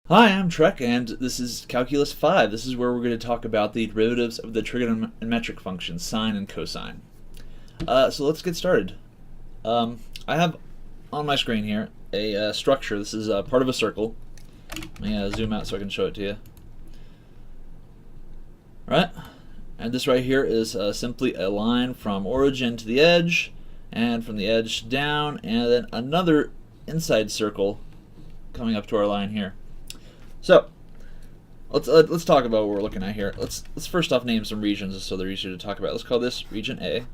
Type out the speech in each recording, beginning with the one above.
Hi, I'm Trek, and this is Calculus 5. This is where we're going to talk about the derivatives of the trigonometric functions, sine and cosine. So let's get started. I have on my screen here a structure. This is part of a circle. Let me zoom out so I can show it to you. Right? And this right here is simply a line from origin to the edge, and from the edge down, and then another inside circle coming up to our line here. So let's talk about what we're looking at here. Let's first off name some regions so they're easier to talk about. Let's call this region A.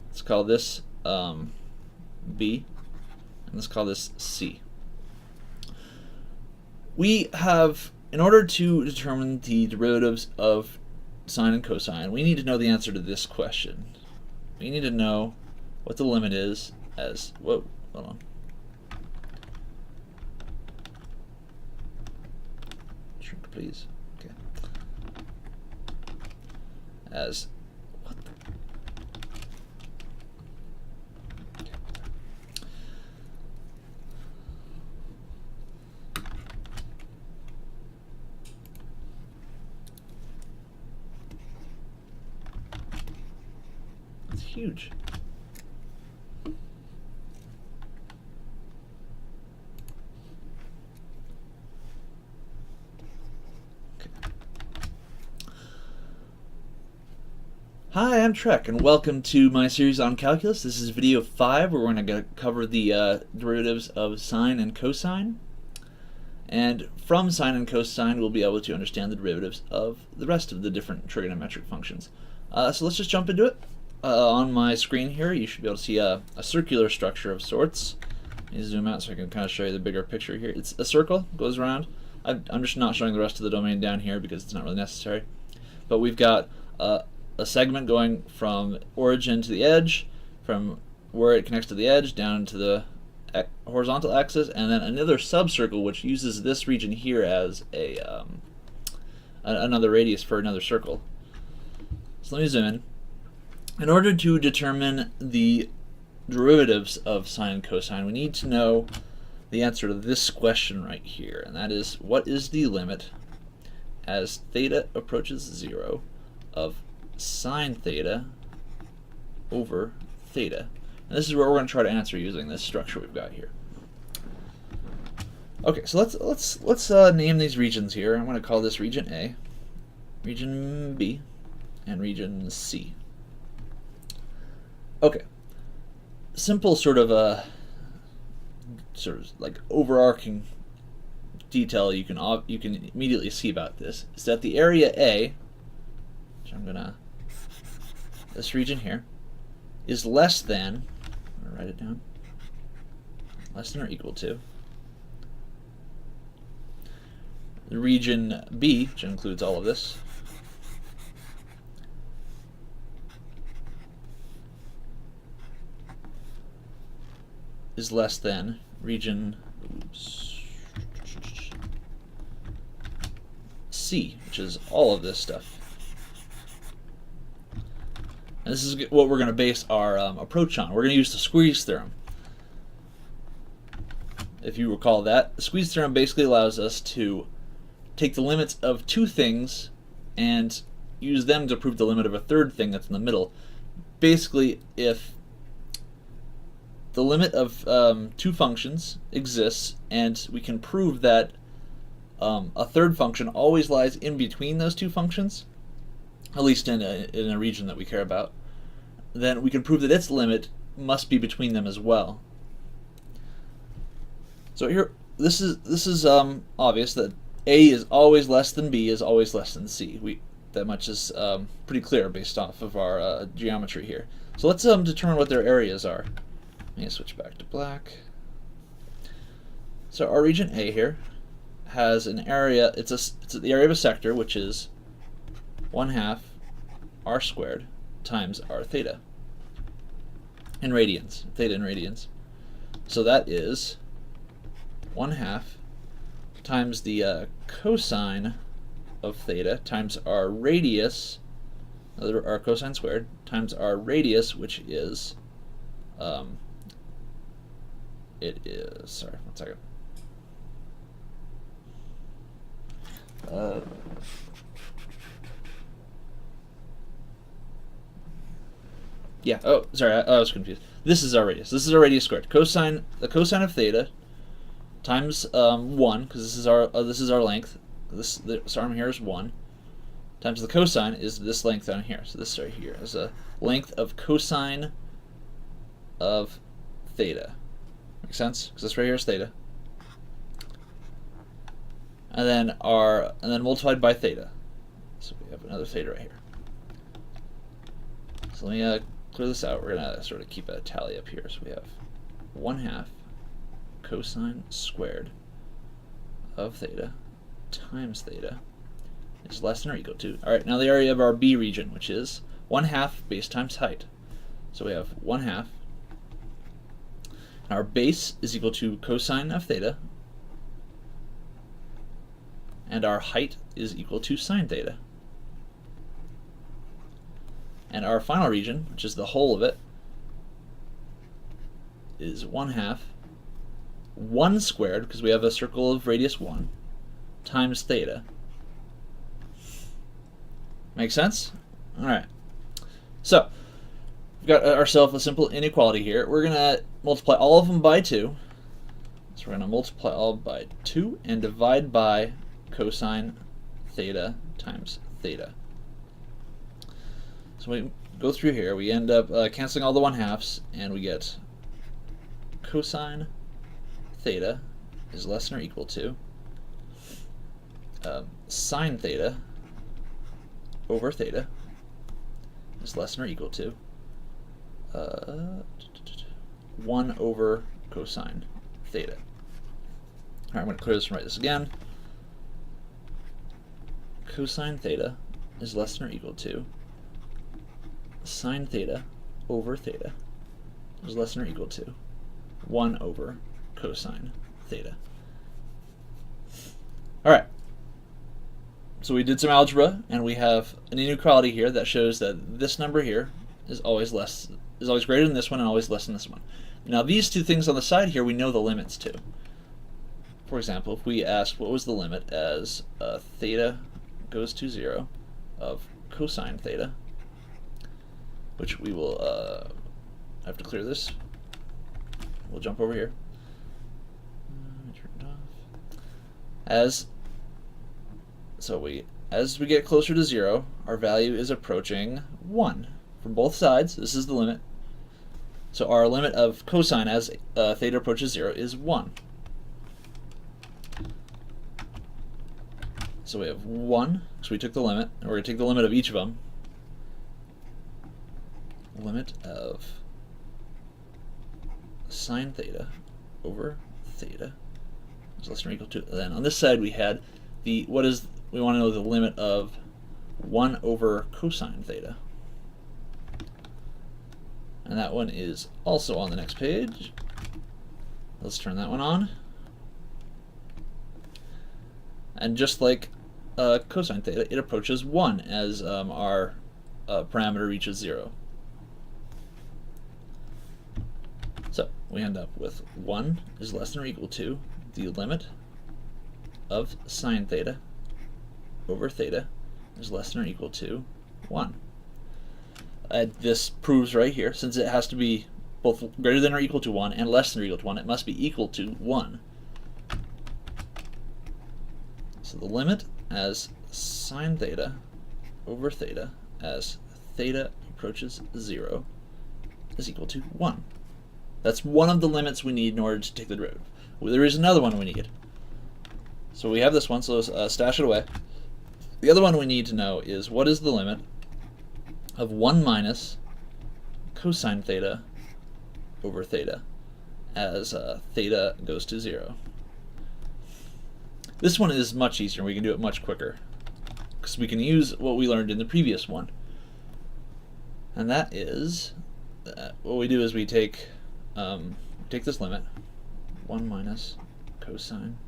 Let's call this B, and let's call this C. We have, in order to determine the derivatives of sine and cosine, we need to know the answer to this question. We need to know what the limit is as hold on. Shrink, please. Okay. As what? Okay. That's huge. Hi, I'm Trek, and welcome to my series on calculus. This is video 5, where we're going to cover the derivatives of sine and cosine. And from sine and cosine, we'll be able to understand the derivatives of the rest of the different trigonometric functions. So let's just jump into it. On my screen here, you should be able to see a circular structure of sorts. Let me zoom out so I can kind of show you the bigger picture here. It's a circle, goes around. I'm just not showing the rest of the domain down here because it's not really necessary. But we've got a segment going from origin to the edge, from where it connects to the edge down to the horizontal axis, and then another subcircle which uses this region here as another radius for another circle. So let me zoom in. In order to determine the derivatives of sine and cosine, we need to know the answer to this question right here, and that is, what is the limit as theta approaches 0 of sine theta over theta? And this is where we're going to try to answer using this structure we've got here. Okay, so let's name these regions here. I'm going to call this region A, region B, and region C. Okay, simple sort of like overarching detail you can immediately see about this is that the area A, which this region here, is less than, I'm going to write it down, less than or equal to the region B, which includes all of this, is less than region C, which is all of this stuff. And this is what we're going to base our approach on. We're going to use the Squeeze Theorem. If you recall that, the Squeeze Theorem basically allows us to take the limits of two things and use them to prove the limit of a third thing that's in the middle. Basically, if the limit of two functions exists, and we can prove that a third function always lies in between those two functions, at least in a region that we care about, then we can prove that its limit must be between them as well. So here, this is obvious that A is always less than B is always less than C. That much is pretty clear based off of our geometry here. So let's determine what their areas are. Let me switch back to black. So our region A here has an area. It's the area of a sector, which is 1/2 r squared times r theta in radians. Theta in radians. So that is 1/2 times the cosine of theta times our radius, our cosine squared, times our radius, which is it is, sorry, one second. Yeah, oh, sorry, I was confused. This is our radius. This is our radius squared. The cosine of theta times 1, because this is our length. This arm here is 1, times the cosine is this length down here. So this right here is a length of cosine of theta. Makes sense? Because this right here is theta. And then multiplied by theta. So we have another theta right here. So let me clear this out. We're gonna sort of keep a tally up here. So we have 1/2 cosine squared of theta times theta is less than or equal to. All right, now the area of our B region, which is 1/2 base times height. So we have 1/2. Our base is equal to cosine of theta, and our height is equal to sine theta. And our final region, which is the whole of it, is 1/2 1 squared, because we have a circle of radius 1, times theta. Make sense? All right. So we've got ourselves a simple inequality here. We're going to multiply all of them by 2. So we're going to multiply all by 2 and divide by cosine theta times theta. So we go through here. We end up canceling all the 1/2s, and we get cosine theta is less than or equal to sine theta over theta is less than or equal to 1 over cosine theta. All right, I'm going to clear this and write this again. Cosine theta is less than or equal to sine theta over theta is less than or equal to 1 over cosine theta. All right. So we did some algebra, and we have an inequality here that shows that this number here is always greater than this one and always less than this one. Now these two things on the side here we know the limits to. For example, if we ask what was the limit as theta goes to 0 of cosine theta, which we will have to clear this. We'll jump over here. Turn it off. As we get closer to 0, our value is approaching 1 from both sides. This is the limit. So our limit of cosine as theta approaches 0 is 1. So we have 1, so we took the limit, and we're going to take the limit of each of them. Limit of sine theta over theta is less than or equal to. Then on this side we had we want to know the limit of 1 over cosine theta. And that one is also on the next page. Let's turn that one on. And just like cosine theta, it approaches 1 as our parameter reaches 0. So we end up with 1 is less than or equal to the limit of sine theta over theta is less than or equal to 1. This proves right here, since it has to be both greater than or equal to 1 and less than or equal to 1, it must be equal to 1. So the limit as sine theta over theta as theta approaches 0 is equal to 1. That's one of the limits we need in order to take the derivative. There is another one we need. So we have this one, so let's stash it away. The other one we need to know is what is the limit of 1 minus cosine theta over theta as theta goes to 0. This one is much easier. We can do it much quicker because we can use what we learned in the previous one. And that is, what we do is we take this limit, 1 minus cosine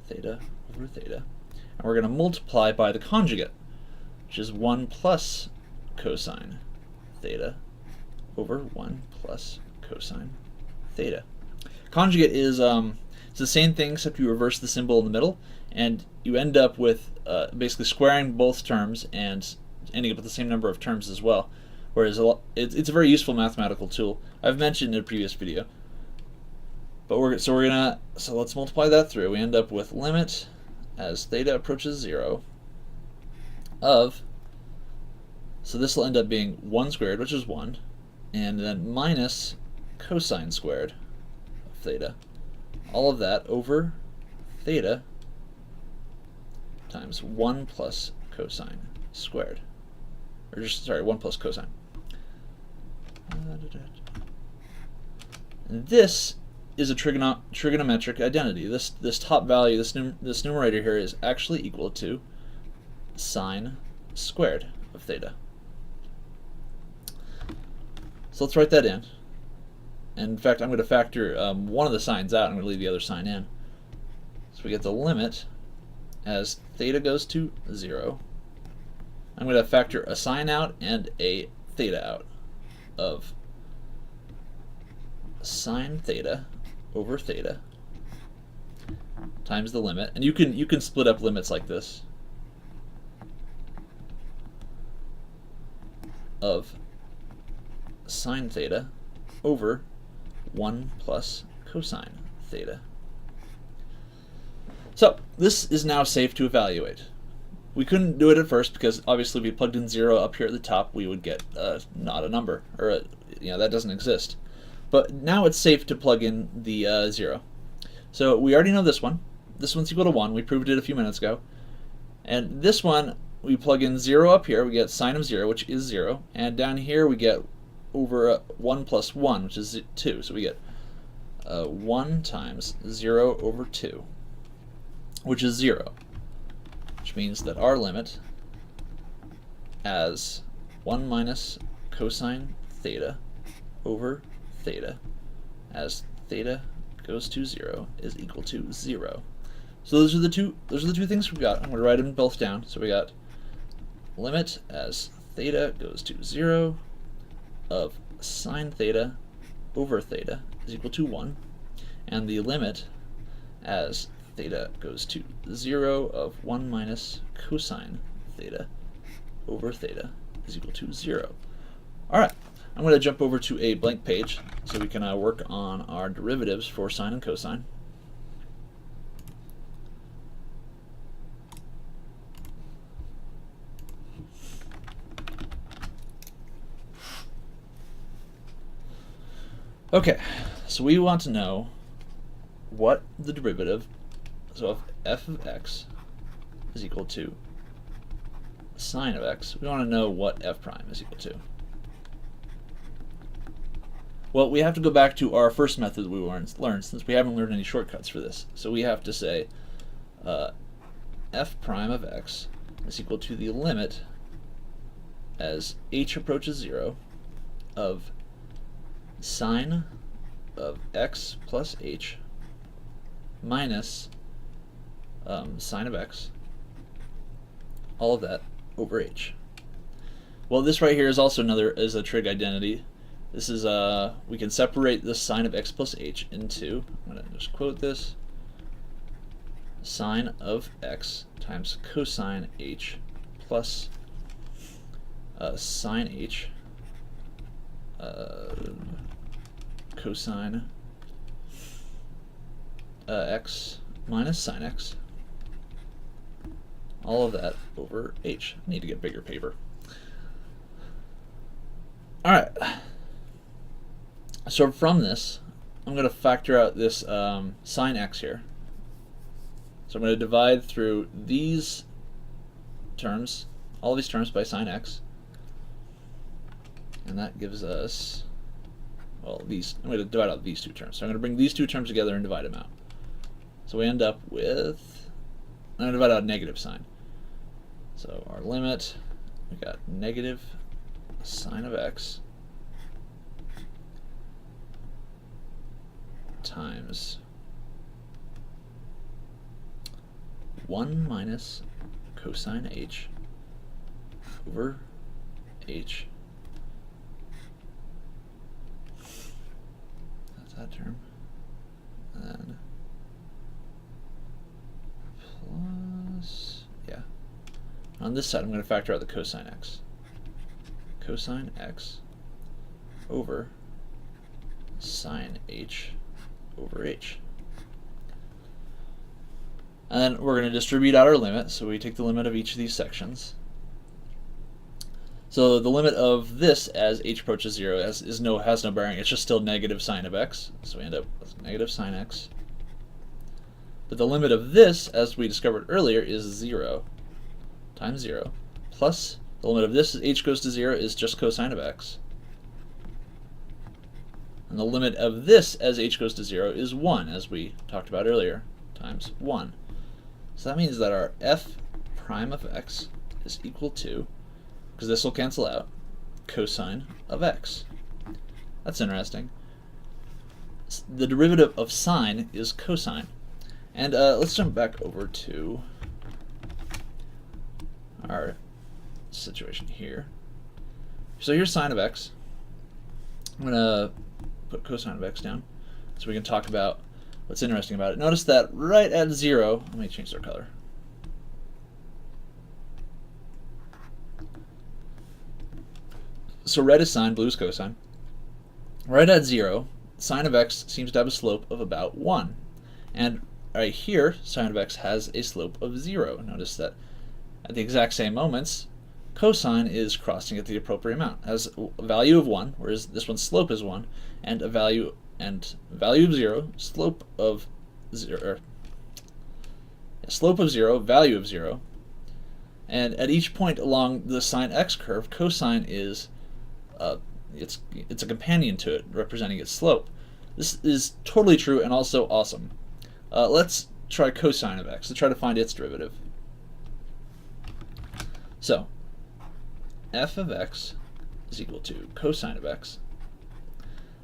theta over theta, and we're going to multiply by the conjugate, which is 1 plus cosine theta over 1 plus cosine theta. Conjugate is it's the same thing except you reverse the symbol in the middle, and you end up with basically squaring both terms and ending up with the same number of terms as well. Whereas it's a very useful mathematical tool. I've mentioned in a previous video. But so let's multiply that through. We end up with limit as theta approaches 0 of, so this will end up being 1 squared, which is 1, and then minus cosine squared of theta. All of that over theta times 1 plus cosine squared. Or just, sorry, 1 plus cosine. And this is a trigonometric identity. This top value, this numerator here, is actually equal to sine squared of theta. So let's write that in. And in fact, I'm going to factor one of the signs out. I'm going to leave the other sign in. So we get the limit as theta goes to 0. I'm going to factor a sine out and a theta out of sine theta over theta times the limit. And you can split up limits like this of sine theta over 1 plus cosine theta. So this is now safe to evaluate. We couldn't do it at first because obviously if we plugged in 0 up here at the top, we would get not a number, or that doesn't exist. But now it's safe to plug in the 0. So we already know this one. This one's equal to 1. We proved it a few minutes ago. And this one, we plug in 0 up here. We get sine of 0, which is 0. And down here we get over 1 plus 1, which is 2. So we get 1 times 0 over 2, which is 0. Which means that our limit as 1 minus cosine theta over theta as theta goes to 0 is equal to 0. So those are the two things we've got. I'm going to write them both down. So we got limit as theta goes to 0 of sine theta over theta is equal to 1, and the limit as theta goes to 0 of 1 minus cosine theta over theta is equal to 0. Alright, I'm going to jump over to a blank page so we can work on our derivatives for sine and cosine. Okay, so we want to know what the derivative, so if f of x is equal to sine of x, we want to know what f prime is equal to. Well, we have to go back to our first method that we learned since we haven't learned any shortcuts for this. So we have to say f prime of x is equal to the limit as h approaches 0 of sine of x plus h minus sine of x, all of that over h. Well, this right here is also a trig identity. This is we can separate the sine of x plus h into, I'm going to just quote this, sine of x times cosine h plus sine h cosine x minus sine x, all of that over h. I need to get bigger paper. Alright, so from this, I'm going to factor out this sine x here. So I'm going to divide through these terms, all these terms by sine x, and that gives us, well, I'm going to divide out these two terms. So I'm going to bring these two terms together and divide them out. So we end up with, I'm going to divide out a negative sign. So our limit, we got negative sine of x times 1 minus cosine h over h. That's that term. And then On this side, I'm going to factor out the cosine x. Cosine x over sine h over h. And then we're going to distribute out our limit, so we take the limit of each of these sections. So the limit of this as h approaches 0 has no bearing, it's just still negative sine of x, so we end up with negative sine x. But the limit of this, as we discovered earlier, is 0 times 0, plus the limit of this as h goes to 0 is just cosine of x. And the limit of this as h goes to 0 is 1, as we talked about earlier, times 1. So that means that our f prime of x is equal to, because this will cancel out, cosine of x. That's interesting. The derivative of sine is cosine. And let's jump back over to our situation here. So here's sine of x. I'm going to put cosine of x down so we can talk about what's interesting about it. Notice that right at 0, let me change their color. So red is sine, blue is cosine. Right at 0, sine of x seems to have a slope of about 1. And right here, sine of x has a slope of 0. Notice that at the exact same moments, cosine is crossing at the appropriate amount. It has a value of 1, whereas this one's slope is 1, and a value of 0, slope of 0, slope of 0, value of 0. And at each point along the sine x curve, cosine is it's a companion to it, representing its slope. This is totally true and also awesome. Let's try cosine of x to try to find its derivative. So, f of x is equal to cosine of x,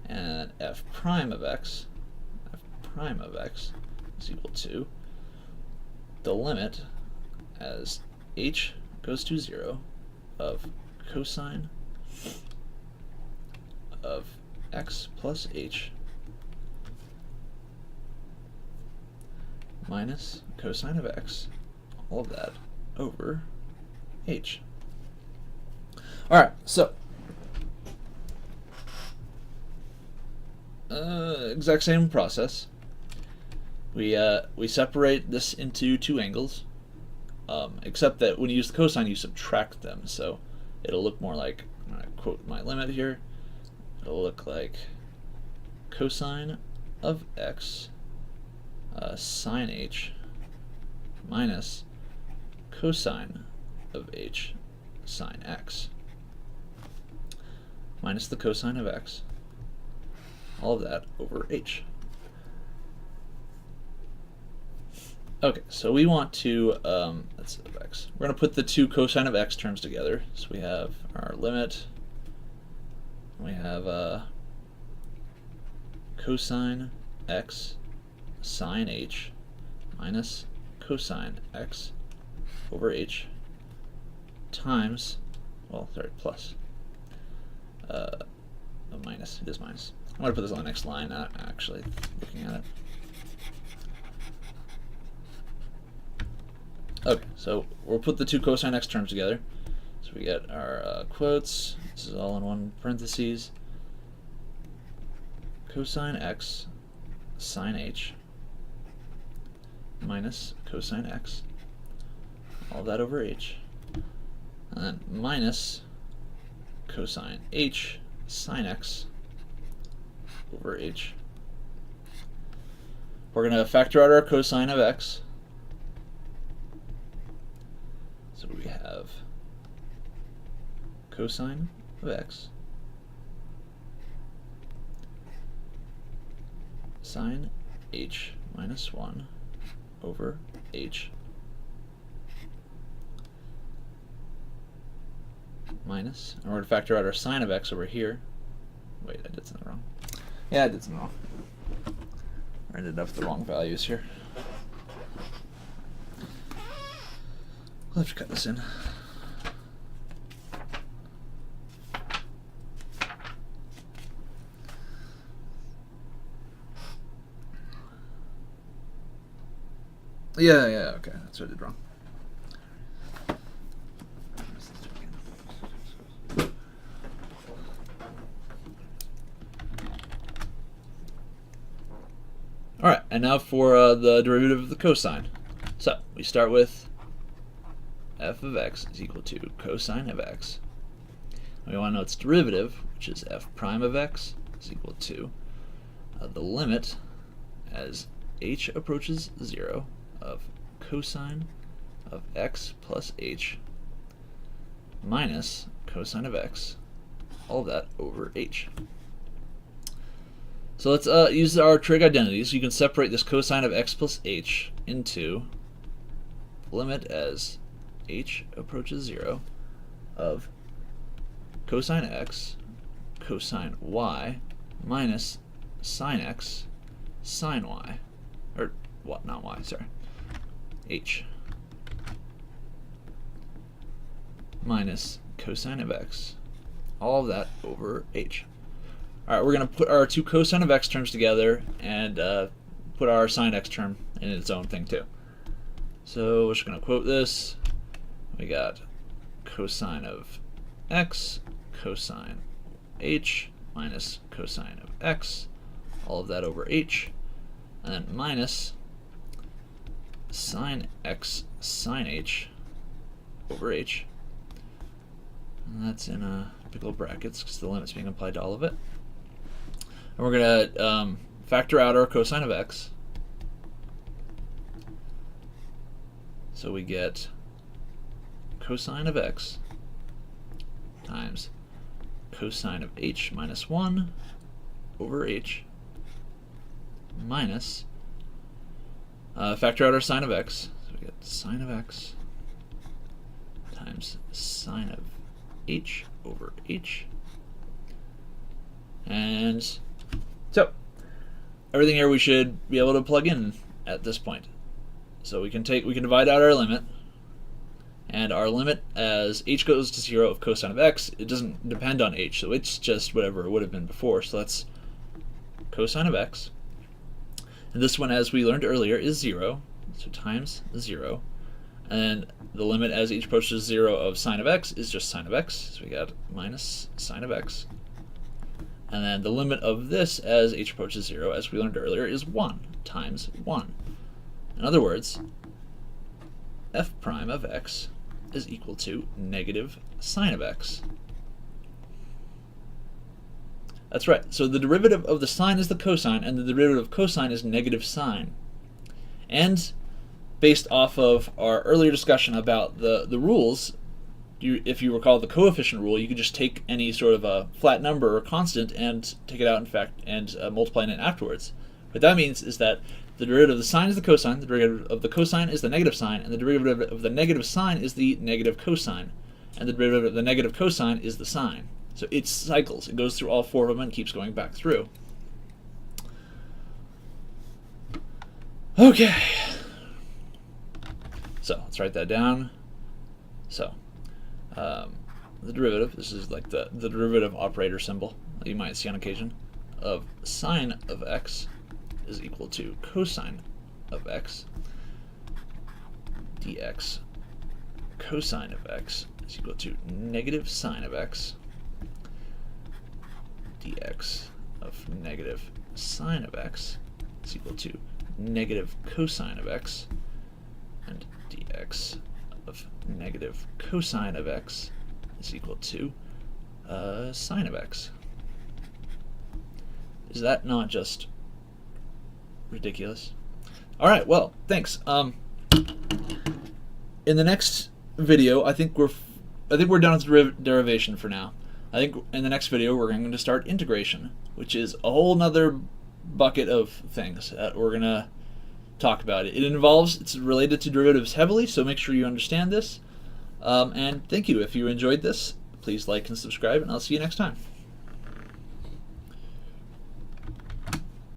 and f prime of x is equal to the limit as h goes to 0 of cosine of x plus h minus cosine of x, all of that, over h. Alright, so exact same process. We separate this into two angles, except that when you use the cosine, you subtract them, so it'll look more like, I'm going to quote my limit here, it'll look like cosine of x sine h minus cosine of h sine x minus the cosine of x, all of that over h. Okay, so we want to, that's of x. We're going to put the two cosine of x terms together. So we have our limit, we have cosine x sine h minus cosine x over h times, well, sorry, plus, a minus, it is minus. I'm going to put this on the next line, not actually looking at it. Okay, so we'll put the two cosine x terms together. So we get our quotes, this is all in one parentheses, cosine x sine h minus cosine x, all that over h, and then minus cosine h sine x over h. We're going to factor out our cosine of x. So we have cosine of x sine h minus 1 over h minus, and we're going to factor out our sine of x over here. Wait, I did something wrong. Yeah, I did something wrong. I ended up with the wrong values here. I'll have to cut this in. Yeah, okay, that's what I did wrong. Alright, and now for the derivative of the cosine. So, we start with f of x is equal to cosine of x. And we want to know its derivative, which is f prime of x is equal to the limit as h approaches 0 of cosine of x plus h minus cosine of x, all of that over h. So let's use our trig identities. You can separate this cosine of x plus h into limit as h approaches 0 of cosine x, cosine y, minus sine x, sine y, or what? Not y, sorry. H minus cosine of x, all of that over h. Alright, we're going to put our two cosine of x terms together and put our sine x term in its own thing too. So we're just going to quote this. We got cosine of x, cosine h, minus cosine of x, all of that over h, and then minus sine x sine h over h. And that's in big old brackets because the limit's being applied to all of it. And we're going to factor out our cosine of x. So we get cosine of x times cosine of h minus 1 over h minus, factor out our sine of x. So we get sine of x times sine of h over h. And so everything here we should be able to plug in at this point. So we can divide out our limit, and our limit as h goes to 0 of cosine of x, it doesn't depend on h, so it's just whatever it would have been before. So that's cosine of x, and this one, as we learned earlier, is 0, so times 0, and the limit as h approaches 0 of sine of x is just sine of x, so we got minus sine of x. And then the limit of this as h approaches 0, as we learned earlier, is 1 times 1. In other words, f prime of x is equal to negative sine of x. That's right. So the derivative of the sine is the cosine, and the derivative of cosine is negative sine. And based off of our earlier discussion about the rules, if you recall the coefficient rule, you could just take any sort of a flat number or constant and take it out, in fact, and multiply it afterwards. What that means is that the derivative of the sine is the cosine, the derivative of the cosine is the negative sine, and the derivative of the negative sine is the negative cosine, and the derivative of the negative cosine is the sine. So it cycles. It goes through all four of them and keeps going back through. Okay. So let's write that down. So the derivative, this is like the derivative operator symbol that you might see on occasion, of sine of x is equal to cosine of x dx cosine of x is equal to negative sine of x dx of negative sine of x is equal to negative cosine of x, and dx of negative cosine of x is equal to sine of x. Is that not just ridiculous? All right, well, thanks. In the next video, I think we're done with derivation for now. I think in the next video we're going to start integration, which is a whole nother bucket of things that we're gonna talk about. It's related to derivatives heavily, so make sure you understand this. And thank you. If you enjoyed this, please like and subscribe, and I'll see you next time.